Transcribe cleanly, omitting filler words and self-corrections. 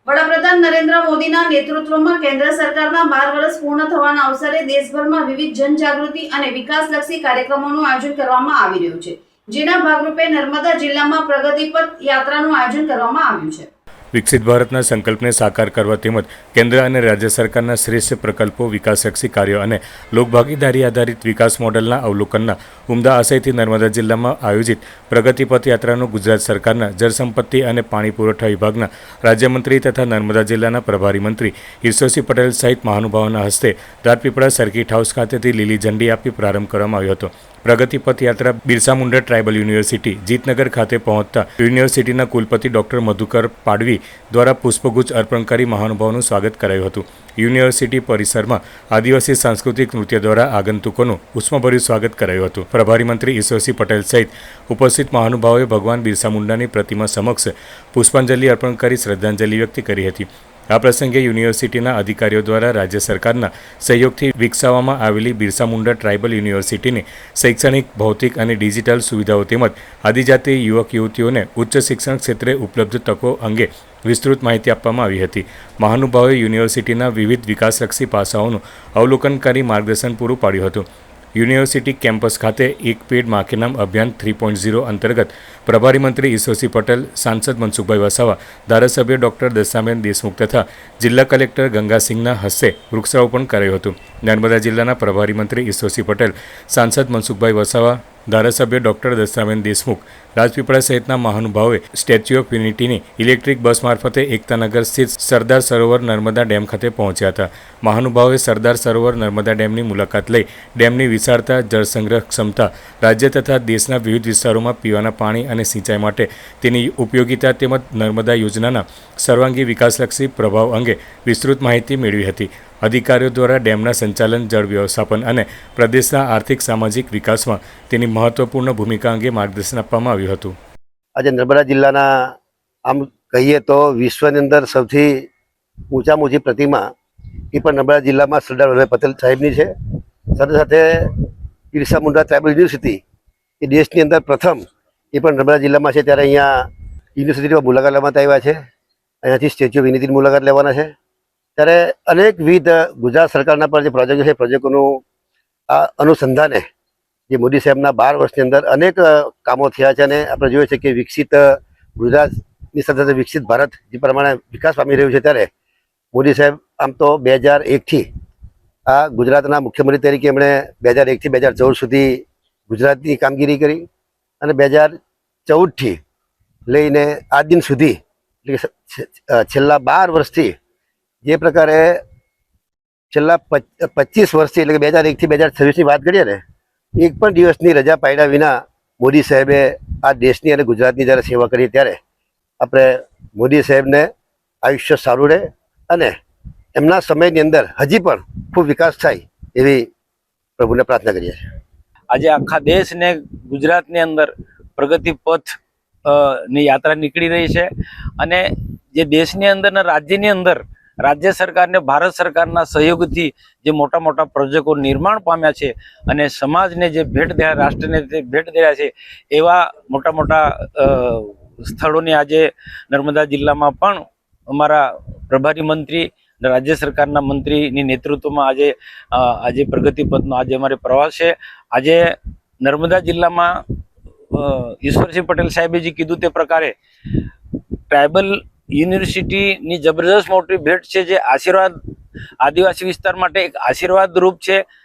વડાપ્રધાન નરેન્દ્ર મોદીના નેતૃત્વમાં કેન્દ્ર સરકારના 12 વર્ષ પૂર્ણ થવાના અવસરે દેશભરમાં વિવિધ જનજાગૃતિ અને વિકાસલક્ષી કાર્યક્રમોનું આયોજન કરવામાં આવી રહ્યું છે, જેના ભાગરૂપે નર્મદા જિલ્લામાં પ્રગતિ પથ યાત્રાનું આયોજન કરવામાં આવ્યું છે। વિકસિત ભારતના સંકલ્પને સાકાર કરવા તેમજ કેન્દ્ર અને રાજ્ય સરકારના શ્રેષ્ઠ પ્રકલ્પો, વિકાસલક્ષી કાર્યો અને લોકભાગીદારી આધારિત વિકાસ મોડેલના અવલોકનના ઉમદા આશયથી નર્મદા જિલ્લામાં આયોજિત પ્રગતિપથ યાત્રાનું ગુજરાત સરકારના જળસંપત્તિ અને પાણી પુરવઠા વિભાગના રાજ્યમંત્રી તથા નર્મદા જિલ્લાના પ્રભારી મંત્રી ઈશ્વરસિંહ પટેલ સહિત મહાનુભાવોના હસ્તે રાજપીપળા સર્કિટ હાઉસ ખાતેથી લીલી ઝંડી આપી પ્રારંભ કરવામાં આવ્યો હતો। પ્રગતિપથ યાત્રા બિરસા મુંડા ટ્રાઇબલ યુનિવર્સિટી જીતનગર ખાતે પહોંચતા યુનિવર્સિટીના કુલપતિ ડોક્ટર મધુકર પાડવી દ્વારા પુષ્પગુચ્છ અર્પણ કરી મહાનુભાવોનું સ્વાગત કરાયું હતું। યુનિવર્સિટી પરિસરમાં આદિવાસી સાંસ્કૃતિક નૃત્ય દ્વારા આગંતુકોનું ઉષ્માભર્યું સ્વાગત કરાયું હતું। પ્રભારી મંત્રી ઈશ્વરસિંહ પટેલ સહિત ઉપસ્થિત મહાનુભાવોએ ભગવાન બિરસા મુંડાની પ્રતિમા સમક્ષ પુષ્પાંજલિ અર્પણ કરી શ્રદ્ધાંજલિ વ્યક્ત કરી હતી। આ પ્રસંગે યુનિવર્સિટીના અધિકારીઓ દ્વારા રાજ્ય સરકારના સહયોગથી વિકસાવવામાં આવેલી બિરસા મુંડા ટ્રાઇબલ યુનિવર્સિટીની શૈક્ષણિક, ભૌતિક અને ડિજિટલ સુવિધાઓ તેમજ આદિજાતિ યુવક યુવતીઓને ઉચ્ચ શિક્ષણ ક્ષેત્રે ઉપલબ્ધ તકો અંગે વિસ્તૃત માહિતી આપવામાં આવી હતી। મહાનુભાવોએ યુનિવર્સિટીના વિવિધ વિકાસલક્ષી પાસાઓનું અવલોકન કરી માર્ગદર્શન પૂરું પાડ્યું હતું। યુનિવર્સિટી કેમ્પસ ખાતે એક પેડ માં કે નામ અભિયાન 3.0 અંતર્ગત પ્રભારી મંત્રી ઈશ્વરસિંહ પટેલ, સાંસદ મનસુખભાઈ વસાવા, ધારાસભ્ય ડોક્ટર દશાબેન દેશમુખ તથા જિલ્લા કલેક્ટર ગંગાસિંહના હસ્તે વૃક્ષારોપણ કરાયું હતું। નર્મદા જિલ્લાના પ્રભારી મંત્રી ઈશ્વરસિંહ પટેલ, સાંસદ મનસુખભાઈ વસાવા, ધારાસભ્ય ડોક્ટર દશાબેન દેશમુખ, રાજપીપળા સહિતના મહાનુભાવોએ સ્ટેચ્યુ ઓફ યુનિટીની ઇલેક્ટ્રિક બસ મારફતે એકતાનગર સ્થિત સરદાર સરોવર નર્મદા ડેમ ખાતે પહોંચ્યા હતા। મહાનુભાવોએ સરદાર સરોવર નર્મદા ડેમની મુલાકાત લઈ ડેમની વિશાળતા, જળસંગ્રહ ક્ષમતા, રાજ્ય તથા દેશના વિવિધ વિસ્તારોમાં પીવાના પાણી અને સિંચાઈ માટે તેની ઉપયોગિતા તેમજ નર્મદા યોજનાના સર્વાંગી વિકાસલક્ષી પ્રભાવ અંગે વિસ્તૃત માહિતી મેળવી હતી। અધિકારીઓ દ્વારા ડેમના સંચાલન, જળ વ્યવસ્થાપન અને પ્રદેશના આર્થિક સામાજિક વિકાસમાં તેની મહત્વપૂર્ણ ભૂમિકા અંગે માર્ગદર્શન આપવામાં આવ્યું હતું। આજે નર્મદા જિલ્લાના આમ કહીએ તો વિશ્વની અંદર સૌથી ઊંચામાં ઊંચી પ્રતિમા એ પણ નર્મદા જિલ્લામાં સરદાર વલ્લભભાઈ પટેલ સાહેબની છે। સાથે સાથે બિરસા મુંડા ટ્રાઇબલ યુનિવર્સિટી એ દેશની અંદર પ્રથમ એ પણ નર્મદા જિલ્લામાં છે। ત્યારે અહીંયા યુનિવર્સિટીમાં મુલાકાત લેવા આવ્યા છે, અહીંયાથી સ્ટેચ્યુ ઓફ યુનિટીની મુલાકાત લેવાના છે। ત્યારે અનેકવિધ ગુજરાત સરકારના પર જે પ્રોજેક્ટ છે, પ્રોજેક્ટોનું આ અનુસંધાને જે મોદી સાહેબના 12 વર્ષની અંદર અનેક કામો થયા છે અને આપણે જોઈએ છે કે વિકસિત ગુજરાતની સાથે સાથે વિકસિત ભારત જે પ્રમાણે વિકાસ પામી રહ્યું છે, ત્યારે મોદી સાહેબ આમ તો 2001થી આ ગુજરાતના મુખ્યમંત્રી તરીકે એમણે 2001થી 2014 સુધી ગુજરાતની કામગીરી કરી અને 2014થી લઈને આજ દિન સુધી એટલે કે છેલ્લા 12 વર્ષથી જે પ્રકારે છેલ્લા 25 વર્ષથી એટલે કે 2001થી 2026ની વાત કરીએ ને, એક પણ દિવસની રજા પાડ્યા વિના મોદી સાહેબે આ દેશની અને ગુજરાતની જ્યારે સેવા કરી, ત્યારે આપણે મોદી સાહેબને આયુષ્ય સારું રહે અને એમના સમયની અંદર હજી પણ ખૂબ વિકાસ થાય એવી પ્રભુને પ્રાર્થના કરીએ છીએ। આજે આખા દેશ ને ગુજરાતની અંદર પ્રગતિ પથ ની યાત્રા નીકળી રહી છે અને જે દેશની અંદર ને રાજ્યની અંદર રાજ્ય સરકાર ને ભારત સરકારના સહયોગથી જે મોટા મોટા પ્રોજેક્ટો નિર્માણ પામ્યા છે અને સમાજને જે ભેટ દે, રાષ્ટ્રને ભેટ દે છે, એવા મોટા મોટા સ્થળોની આજે નર્મદા જિલ્લામાં પણ અમારા પ્રભારી મંત્રી, રાજ્ય સરકારના મંત્રીની નેતૃત્વમાં આજે પ્રગતિપથનો આજે અમારે પ્રવાસ છે। આજે નર્મદા જિલ્લામાં ઈશ્વરસિંહ પટેલ સાહેબે જે કીધું તે પ્રકારે ટ્રાઇબલ યુનિવર્સિટીની જબરદસ્ત મોટી ભેટ છે, જે આશીર્વાદ આદિવાસી વિસ્તાર માટે એક આશીર્વાદ રૂપ છે।